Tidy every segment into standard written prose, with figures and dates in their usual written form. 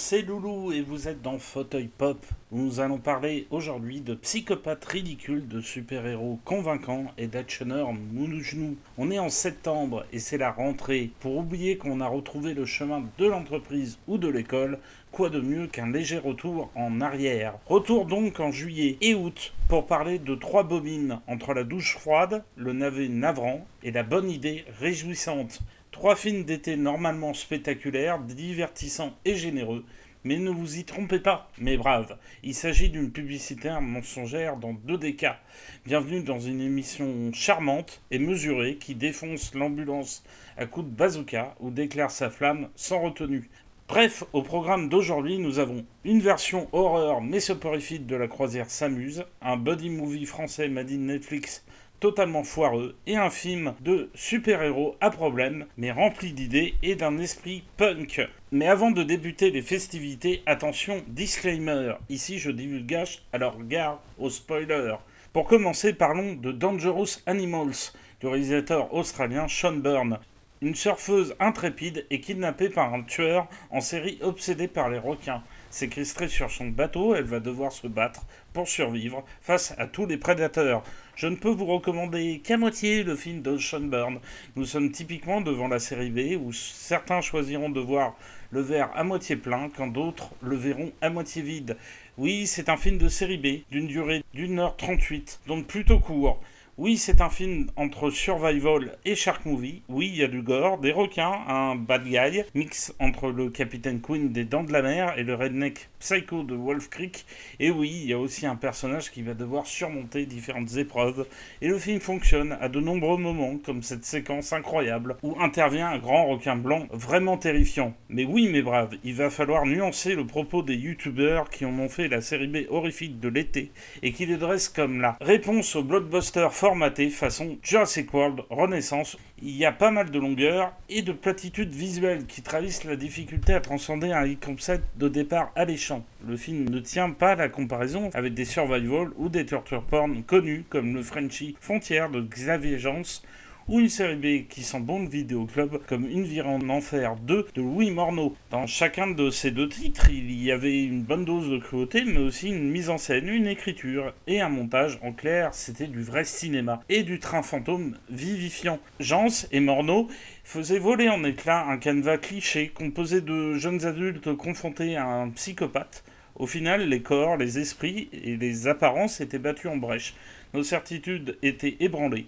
c'est Loulou et vous êtes dans Fauteuil Pop où nous allons parler aujourd'hui de psychopathes ridicules, de super-héros convaincants et d'actionneurs mou genoux. On est en septembre et c'est la rentrée. Pour oublier qu'on a retrouvé le chemin de l'entreprise ou de l'école, quoi de mieux qu'un léger retour en arrière. Retour donc en juillet et août pour parler de trois bobines entre la douche froide, le navet navrant et la bonne idée réjouissante. Trois films d'été normalement spectaculaires, divertissants et généreux, mais ne vous y trompez pas, mes braves, il s'agit d'une publicitaire mensongère dans deux des cas. Bienvenue dans une émission charmante et mesurée qui défonce l'ambulance à coups de bazooka ou déclare sa flamme sans retenue. Bref, au programme d'aujourd'hui, nous avons une version horreur mais soporifique de La Croisière s'amuse, un buddy movie français made in Netflix totalement foireux, et un film de super-héros à problème, mais rempli d'idées et d'un esprit punk. Mais avant de débuter les festivités, attention, disclaimer, ici je divulgage, alors gare aux spoilers. Pour commencer, parlons de Dangerous Animals, du réalisateur australien Sean Byrne. Une surfeuse intrépide est kidnappée par un tueur en série obsédé par les requins. Séquestrée sur son bateau, elle va devoir se battre pour survivre face à tous les prédateurs. Je ne peux vous recommander qu'à moitié le film de Sean Byrne. Nous sommes typiquement devant la série B où certains choisiront de voir le verre à moitié plein quand d'autres le verront à moitié vide. Oui, c'est un film de série B d'une durée d'1h38, donc plutôt court. Oui, c'est un film entre survival et shark movie. Oui, il y a du gore, des requins, un bad guy, mix entre le Capitaine Queen des Dents de la Mer et le redneck psycho de Wolf Creek. Et oui, il y a aussi un personnage qui va devoir surmonter différentes épreuves. Et le film fonctionne à de nombreux moments, comme cette séquence incroyable où intervient un grand requin blanc vraiment terrifiant. Mais oui, mes braves, il va falloir nuancer le propos des youtubeurs qui en ont fait la série B horrifique de l'été et qui les dressent comme la réponse au blockbuster formaté façon Jurassic World Renaissance. Il y a pas mal de longueur et de platitudes visuelles qui trahissent la difficulté à transcender un concept de départ alléchant. Le film ne tient pas la comparaison avec des survival ou des torture porn connus comme le Frenchie Frontière de Xavier Jans ou une série B qui sent bon le vidéoclub comme Une virée en enfer 2 de Louis Morneau. Dans chacun de ces deux titres, il y avait une bonne dose de cruauté, mais aussi une mise en scène, une écriture et un montage. En clair, c'était du vrai cinéma et du train fantôme vivifiant. Jans et Morneau faisaient voler en éclats un canevas cliché composé de jeunes adultes confrontés à un psychopathe. Au final, les corps, les esprits et les apparences étaient battus en brèche. Nos certitudes étaient ébranlées.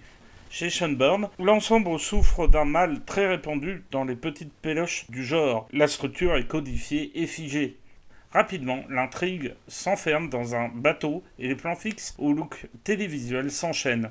Chez Sean Byrne, l'ensemble souffre d'un mal très répandu dans les petites péloches du genre. La structure est codifiée et figée. Rapidement, l'intrigue s'enferme dans un bateau et les plans fixes au look télévisuel s'enchaînent.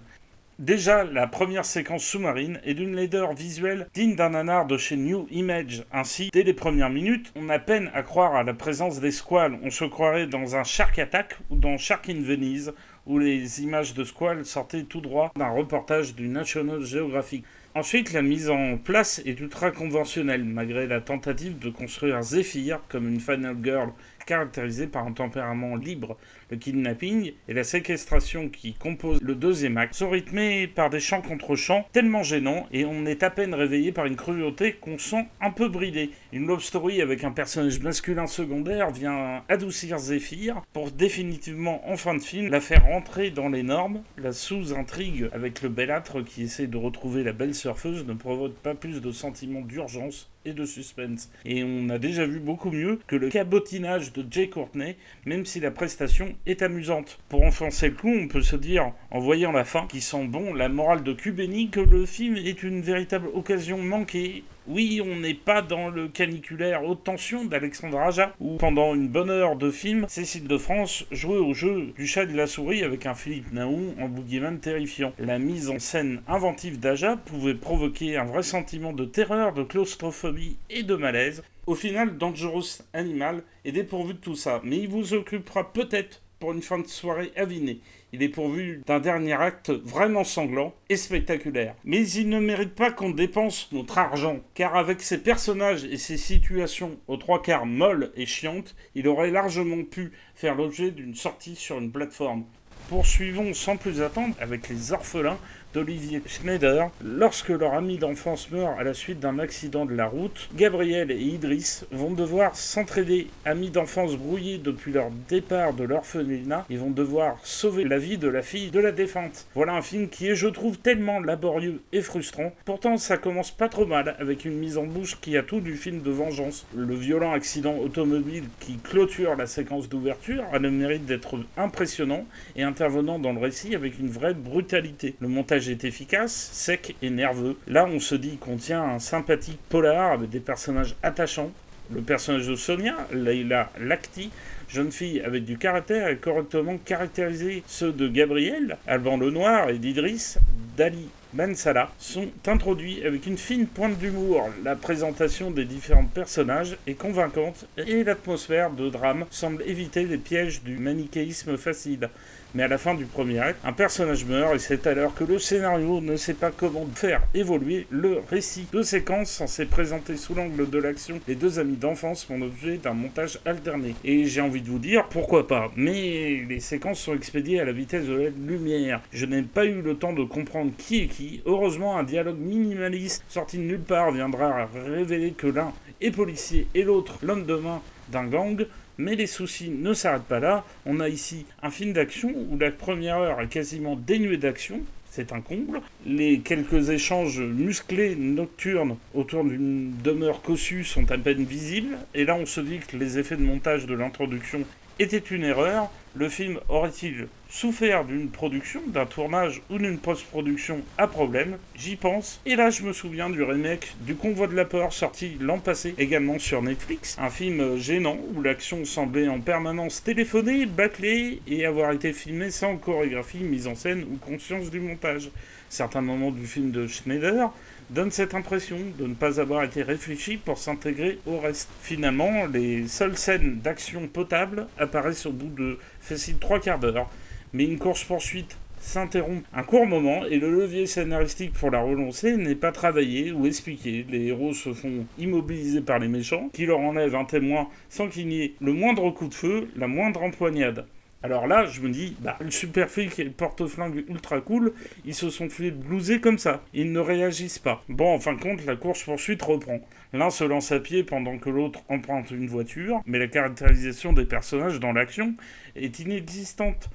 Déjà, la première séquence sous-marine est d'une laideur visuelle digne d'un nanar de chez New Image. Ainsi, dès les premières minutes, on a peine à croire à la présence des squales. On se croirait dans un Shark Attack ou dans Shark in Venice, où les images de squales sortaient tout droit d'un reportage du National Geographic. Ensuite, la mise en place est ultra conventionnelle, malgré la tentative de construire Zephyr comme une final girl caractérisée par un tempérament libre. Le kidnapping et la séquestration qui composent le deuxième acte sont rythmés par des chants contre chants tellement gênants et on est à peine réveillé par une cruauté qu'on sent un peu bridée. Une love story avec un personnage masculin secondaire vient adoucir Zephyr pour définitivement, en fin de film, la faire rentrer dans les normes. La sous-intrigue avec le belâtre qui essaie de retrouver la belle surfeuse ne provoque pas plus de sentiments d'urgence et de suspense. Et on a déjà vu beaucoup mieux que le cabotinage de Jay Courtney, même si la prestation est amusante. Pour enfoncer le clou, on peut se dire, en voyant la fin, qui sent bon la morale de Cubeni, que le film est une véritable occasion manquée. Oui, on n'est pas dans le caniculaire haute tension d'Alexandre Aja, où pendant une bonne heure de film, Cécile de France jouait au jeu du chat et de la souris avec un Philippe Naon en boogeyman terrifiant. La mise en scène inventive d'Aja pouvait provoquer un vrai sentiment de terreur, de claustrophobie et de malaise. Au final, Dangerous Animal est dépourvu de tout ça, mais il vous occupera peut-être pour une fin de soirée avinée. Il est pourvu d'un dernier acte vraiment sanglant et spectaculaire. Mais il ne mérite pas qu'on dépense notre argent, car avec ses personnages et ses situations aux trois quarts molles et chiantes, il aurait largement pu faire l'objet d'une sortie sur une plateforme. Poursuivons sans plus attendre avec Les Orphelins d'Olivier Schneider. Lorsque leur ami d'enfance meurt à la suite d'un accident de la route, Gabriel et Idriss vont devoir s'entraider. Amis d'enfance brouillés depuis leur départ de l'orphelinat, ils vont devoir sauver la vie de la fille de la défunte. Voilà un film qui est, je trouve, tellement laborieux et frustrant. Pourtant, ça commence pas trop mal, avec une mise en bouche qui a tout du film de vengeance. Le violent accident automobile qui clôture la séquence d'ouverture a le mérite d'être impressionnant et intervenant dans le récit avec une vraie brutalité. Le montage est efficace, sec et nerveux. Là, on se dit qu'on tient un sympathique polar avec des personnages attachants. Le personnage de Sonia, Leila Lakhti, jeune fille avec du caractère, est correctement caractérisé. Ceux de Gabriel, Alban Lenoir et d'Idriss, Dali Ben Salah sont introduits avec une fine pointe d'humour. La présentation des différents personnages est convaincante et l'atmosphère de drame semble éviter les pièges du manichéisme facile. Mais à la fin du premier acte, un personnage meurt et c'est alors que le scénario ne sait pas comment faire évoluer le récit. Deux séquences censées présenter sous l'angle de l'action les deux amis d'enfance font l'objet d'un montage alterné. Et j'ai envie de vous dire, pourquoi pas. Mais les séquences sont expédiées à la vitesse de la lumière. Je n'ai pas eu le temps de comprendre qui est qui. Heureusement, un dialogue minimaliste sorti de nulle part viendra révéler que l'un est policier et l'autre l'homme de main d'un gang. Mais les soucis ne s'arrêtent pas là. On a ici un film d'action où la première heure est quasiment dénuée d'action. C'est un comble. Les quelques échanges musclés nocturnes autour d'une demeure cossue sont à peine visibles. Et là, on se dit que les effets de montage de l'introduction était une erreur. Le film aurait-il souffert d'une production, d'un tournage ou d'une post-production à problème? J'y pense. Et là, je me souviens du remake du Convoi de la peur sorti l'an passé, également sur Netflix. Un film gênant où l'action semblait en permanence téléphonée, bâclée et avoir été filmée sans chorégraphie, mise en scène ou conscience du montage. Certains moments du film de Schneider donnent cette impression de ne pas avoir été réfléchi pour s'intégrer au reste. Finalement, les seules scènes d'action potable apparaissent au bout de facile 3/4 d'heure, mais une course-poursuite s'interrompt un court moment et le levier scénaristique pour la relancer n'est pas travaillé ou expliqué. Les héros se font immobiliser par les méchants, qui leur enlèvent un témoin sans qu'il n'y ait le moindre coup de feu, la moindre empoignade. Alors là, je me dis, le super flic et le porte-flingue ultra cool, ils se sont fait blouser comme ça. Ils ne réagissent pas. Bon, en fin de compte, la course-poursuite reprend. L'un se lance à pied pendant que l'autre emprunte une voiture, mais la caractérisation des personnages dans l'action est inexistante.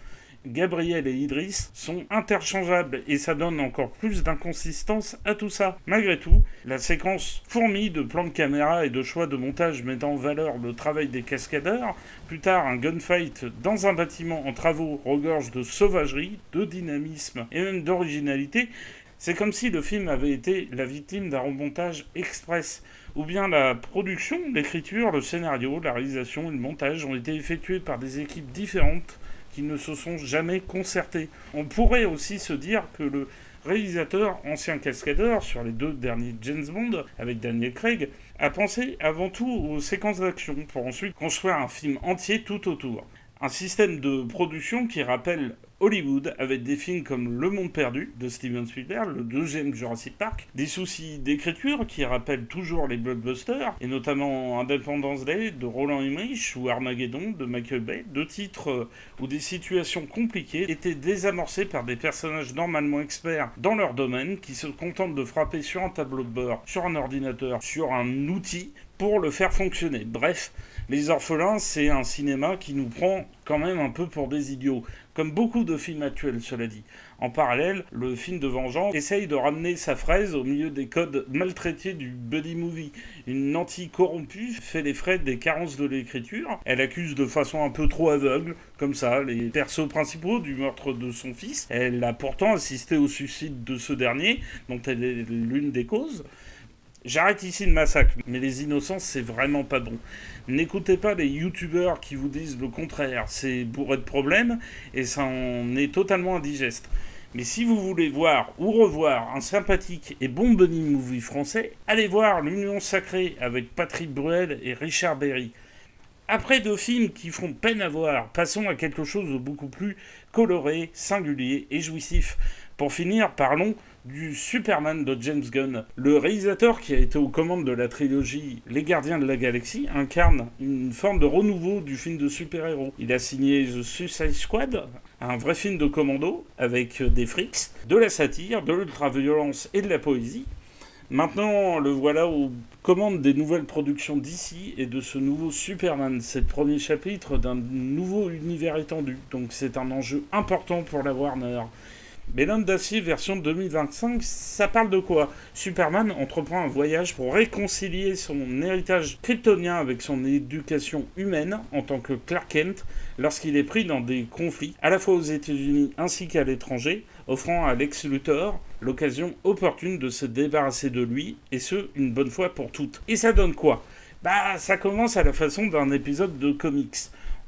Gabriel et Idriss sont interchangeables et ça donne encore plus d'inconsistance à tout ça. Malgré tout, la séquence fourmille de plans de caméra et de choix de montage mettant en valeur le travail des cascadeurs, plus tard un gunfight dans un bâtiment en travaux regorge de sauvagerie, de dynamisme et même d'originalité. C'est comme si le film avait été la victime d'un remontage express, ou bien la production, l'écriture, le scénario, la réalisation et le montage ont été effectués par des équipes différentes qui ne se sont jamais concertés. On pourrait aussi se dire que le réalisateur, ancien cascadeur sur les 2 derniers James Bond, avec Daniel Craig, a pensé avant tout aux séquences d'action, pour ensuite construire un film entier tout autour. Un système de production qui rappelle Hollywood, avec des films comme Le Monde Perdu de Steven Spielberg, le 2e Jurassic Park, des soucis d'écriture qui rappellent toujours les blockbusters, et notamment Independence Day de Roland Emmerich ou Armageddon de Michael Bay, 2 titres où des situations compliquées étaient désamorcées par des personnages normalement experts dans leur domaine qui se contentent de frapper sur un tableau de bord, sur un ordinateur, sur un outil pour le faire fonctionner. Bref, Les Orphelins, c'est un cinéma qui nous prend quand même un peu pour des idiots, comme beaucoup de films actuels, cela dit. En parallèle, le film de vengeance essaye de ramener sa fraise au milieu des codes maltraités du buddy movie. Une nantie corrompue fait les frais des carences de l'écriture. Elle accuse de façon un peu trop aveugle, comme ça, les persos principaux du meurtre de son fils. Elle a pourtant assisté au suicide de ce dernier, dont elle est l'une des causes. J'arrête ici le massacre, mais les innocents, c'est vraiment pas bon. N'écoutez pas les youtubeurs qui vous disent le contraire, c'est bourré de problèmes, et ça en est totalement indigeste. Mais si vous voulez voir ou revoir un sympathique et bon buddy movie français, allez voir L'Union Sacrée avec Patrick Bruel et Richard Berry. Après 2 films qui font peine à voir, passons à quelque chose de beaucoup plus coloré, singulier et jouissif. Pour finir, parlons du Superman de James Gunn. Le réalisateur qui a été aux commandes de la trilogie Les Gardiens de la Galaxie incarne une forme de renouveau du film de super-héros. Il a signé The Suicide Squad, un vrai film de commando avec des frics, de la satire, de l'ultra-violence et de la poésie. Maintenant, le voilà aux commandes des nouvelles productions d'ici et de ce nouveau Superman. C'est le premier chapitre d'un nouveau univers étendu, donc c'est un enjeu important pour la Warner. Mais l'Homme d'Acier version 2025, ça parle de quoi? Superman entreprend un voyage pour réconcilier son héritage kryptonien avec son éducation humaine en tant que Clark Kent lorsqu'il est pris dans des conflits à la fois aux États-Unis ainsi qu'à l'étranger, offrant à Lex Luthor l'occasion opportune de se débarrasser de lui, et ce, une bonne fois pour toutes. Et ça donne quoi? Ça commence à la façon d'un épisode de comics.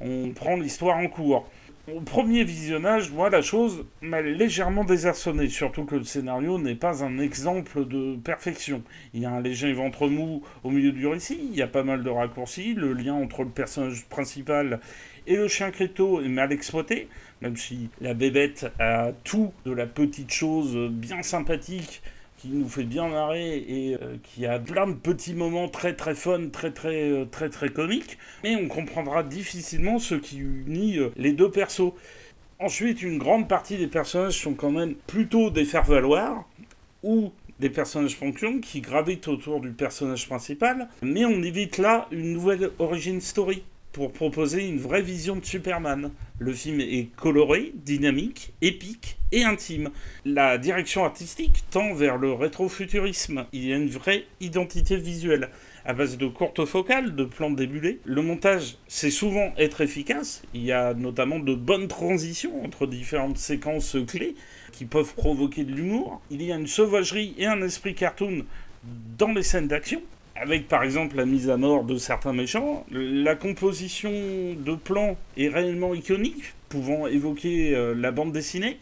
On prend l'histoire en cours. Au premier visionnage, moi, la chose m'a légèrement désarçonné, surtout que le scénario n'est pas un exemple de perfection. Il y a un léger ventre mou au milieu du récit, il y a pas mal de raccourcis, le lien entre le personnage principal et le chien Krypto est mal exploité, même si la bébête a tout de la petite chose bien sympathique qui nous fait bien marrer et qui a plein de petits moments très très fun, très comiques, mais on comprendra difficilement ce qui unit les deux persos. Ensuite, une grande partie des personnages sont quand même plutôt des faire-valoir, ou des personnages fonctions qui gravitent autour du personnage principal, mais on évite là une nouvelle origin story pour proposer une vraie vision de Superman. Le film est coloré, dynamique, épique et intime. La direction artistique tend vers le rétrofuturisme. Il y a une vraie identité visuelle. À base de courtes focales, de plans débulés. Le montage sait souvent être efficace. Il y a notamment de bonnes transitions entre différentes séquences clés qui peuvent provoquer de l'humour. Il y a une sauvagerie et un esprit cartoon dans les scènes d'action, avec par exemple la mise à mort de certains méchants. La composition de plans est réellement iconique, pouvant évoquer la bande dessinée,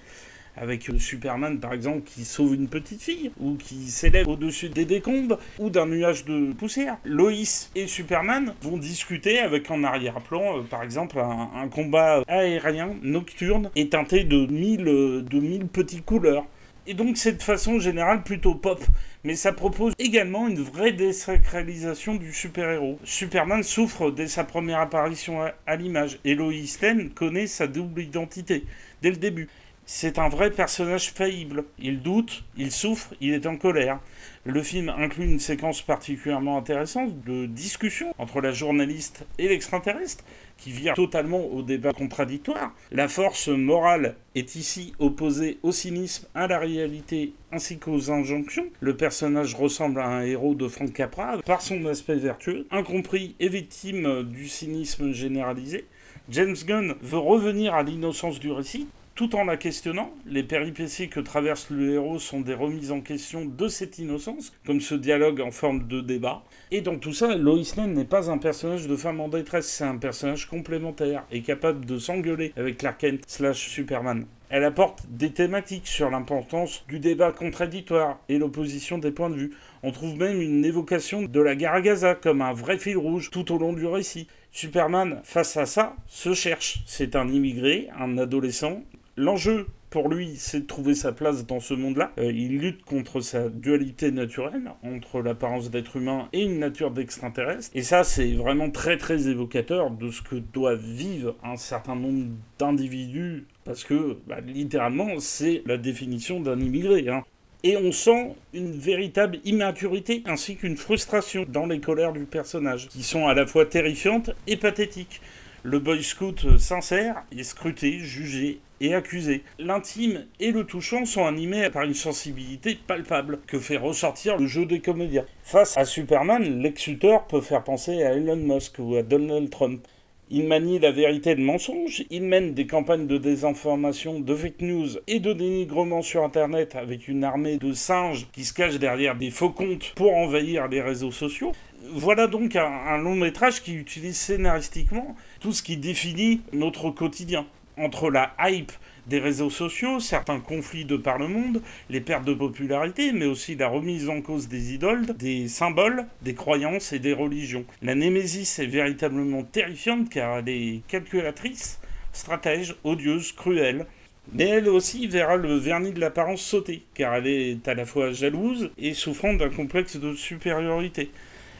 avec Superman par exemple qui sauve une petite fille, ou qui s'élève au-dessus des décombres, ou d'un nuage de poussière. Loïs et Superman vont discuter avec en arrière-plan, par exemple, un combat aérien nocturne et teinté de mille petites couleurs. Et donc c'est de façon générale plutôt pop, mais ça propose également une vraie désacralisation du super-héros. Superman souffre dès sa première apparition à l'image, et Lois Lane connaît sa double identité dès le début. C'est un vrai personnage faillible. Il doute, il souffre, il est en colère. Le film inclut une séquence particulièrement intéressante de discussion entre la journaliste et l'extraterrestre, qui vire totalement au débat contradictoire. La force morale est ici opposée au cynisme, à la réalité ainsi qu'aux injonctions. Le personnage ressemble à un héros de Frank Capra par son aspect vertueux, incompris et victime du cynisme généralisé. James Gunn veut revenir à l'innocence du récit, tout en la questionnant. Les péripéties que traverse le héros sont des remises en question de cette innocence, comme ce dialogue en forme de débat. Et dans tout ça, Lois Lane n'est pas un personnage de femme en détresse, c'est un personnage complémentaire et capable de s'engueuler avec Clark Kent / Superman. Elle apporte des thématiques sur l'importance du débat contradictoire et l'opposition des points de vue. On trouve même une évocation de la guerre à Gaza comme un vrai fil rouge tout au long du récit. Superman, face à ça, se cherche. C'est un immigré, un adolescent. L'enjeu pour lui, c'est de trouver sa place dans ce monde-là. Il lutte contre sa dualité naturelle, entre l'apparence d'être humain et une nature d'extraterrestre. Et ça, c'est vraiment très évocateur de ce que doivent vivre un certain nombre d'individus, parce que, littéralement, c'est la définition d'un immigré, hein. Et on sent une véritable immaturité ainsi qu'une frustration dans les colères du personnage, qui sont à la fois terrifiantes et pathétiques. Le boy scout sincère est scruté, jugé et accusé. L'intime et le touchant sont animés par une sensibilité palpable que fait ressortir le jeu des comédiens. Face à Superman, Lex Luthor peut faire penser à Elon Musk ou à Donald Trump. Il manie la vérité et le mensonge, il mène des campagnes de désinformation, de fake news et de dénigrement sur Internet avec une armée de singes qui se cachent derrière des faux comptes pour envahir les réseaux sociaux. Voilà donc un long métrage qui utilise scénaristiquement tout ce qui définit notre quotidien. Entre la hype des réseaux sociaux, certains conflits de par le monde, les pertes de popularité, mais aussi la remise en cause des idoles, des symboles, des croyances et des religions. La Némésis est véritablement terrifiante car elle est calculatrice, stratège, odieuse, cruelle. Mais elle aussi verra le vernis de l'apparence sauter, car elle est à la fois jalouse et souffrant d'un complexe de supériorité.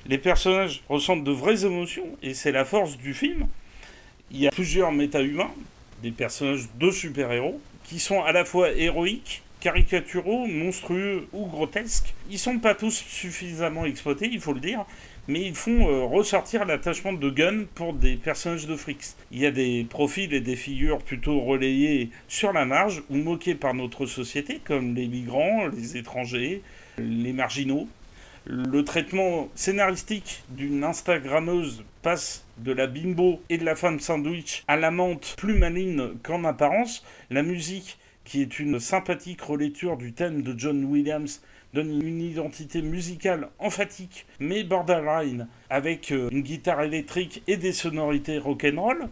Les personnages ressentent de vraies émotions, et c'est la force du film. Il y a plusieurs méta-humains, des personnages de super-héros, qui sont à la fois héroïques, caricaturaux, monstrueux ou grotesques. Ils sont pas tous suffisamment exploités, il faut le dire, mais ils font ressortir l'attachement de Gunn pour des personnages de Freaks. Il y a des profils et des figures plutôt relayés sur la marge ou moqués par notre société, comme les migrants, les étrangers, les marginaux. Le traitement scénaristique d'une Instagrammeuse passe de la bimbo et de la femme sandwich à l'amante plus maligne qu'en apparence. La musique, qui est une sympathique relecture du thème de John Williams, donne une identité musicale emphatique mais borderline, avec une guitare électrique et des sonorités rock'n'roll.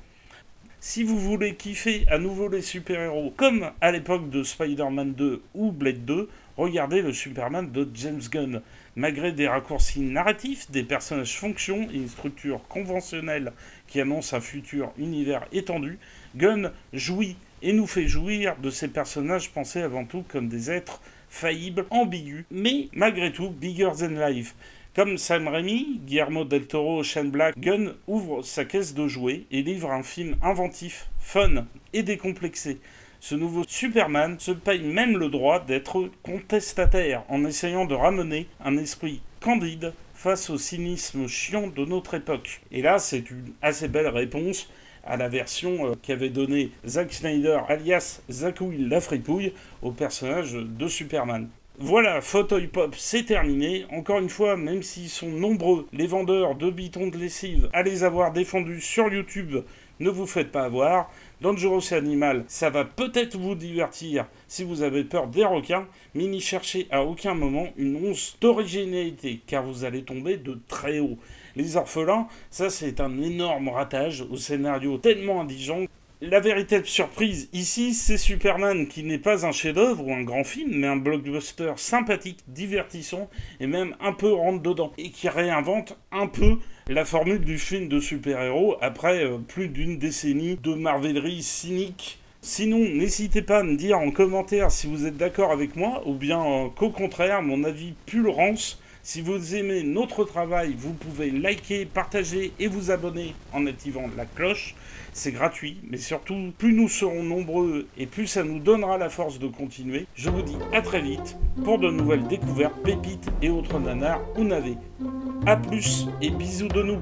Si vous voulez kiffer à nouveau les super-héros, comme à l'époque de Spider-Man 2 ou Blade 2, regardez le Superman de James Gunn. Malgré des raccourcis narratifs, des personnages fonctions et une structure conventionnelle qui annonce un futur univers étendu, Gunn jouit et nous fait jouir de ces personnages pensés avant tout comme des êtres faillibles, ambigus, mais malgré tout bigger than life. Comme Sam Raimi, Guillermo del Toro, Shane Black, Gunn ouvre sa caisse de jouets et livre un film inventif, fun et décomplexé. Ce nouveau Superman se paye même le droit d'être contestataire en essayant de ramener un esprit candide face au cynisme chiant de notre époque. Et là, c'est une assez belle réponse à la version qu'avait donnée Zack Snyder, alias Zakouille la fripouille, au personnage de Superman. Voilà, Fauteuil Pop, c'est terminé. Encore une fois, même s'ils sont nombreux, les vendeurs de bitons de lessive, à les avoir défendus sur YouTube, ne vous faites pas avoir. Dangerous Animal, ça va peut-être vous divertir si vous avez peur des requins, mais n'y cherchez à aucun moment une once d'originalité, car vous allez tomber de très haut. Les Orphelins, ça c'est un énorme ratage au scénario tellement indigent. La véritable surprise ici, c'est Superman, qui n'est pas un chef-d'œuvre ou un grand film, mais un blockbuster sympathique, divertissant et même un peu rentre-dedans, et qui réinvente un peu la formule du film de super-héros après plus d'une décennie de marvellerie cynique. Sinon, n'hésitez pas à me dire en commentaire si vous êtes d'accord avec moi, ou bien qu'au contraire, mon avis pue le rance. Si vous aimez notre travail, vous pouvez liker, partager et vous abonner en activant la cloche. C'est gratuit, mais surtout, plus nous serons nombreux et plus ça nous donnera la force de continuer. Je vous dis à très vite pour de nouvelles découvertes, pépites et autres nanars ou navets. A plus et bisous de nous.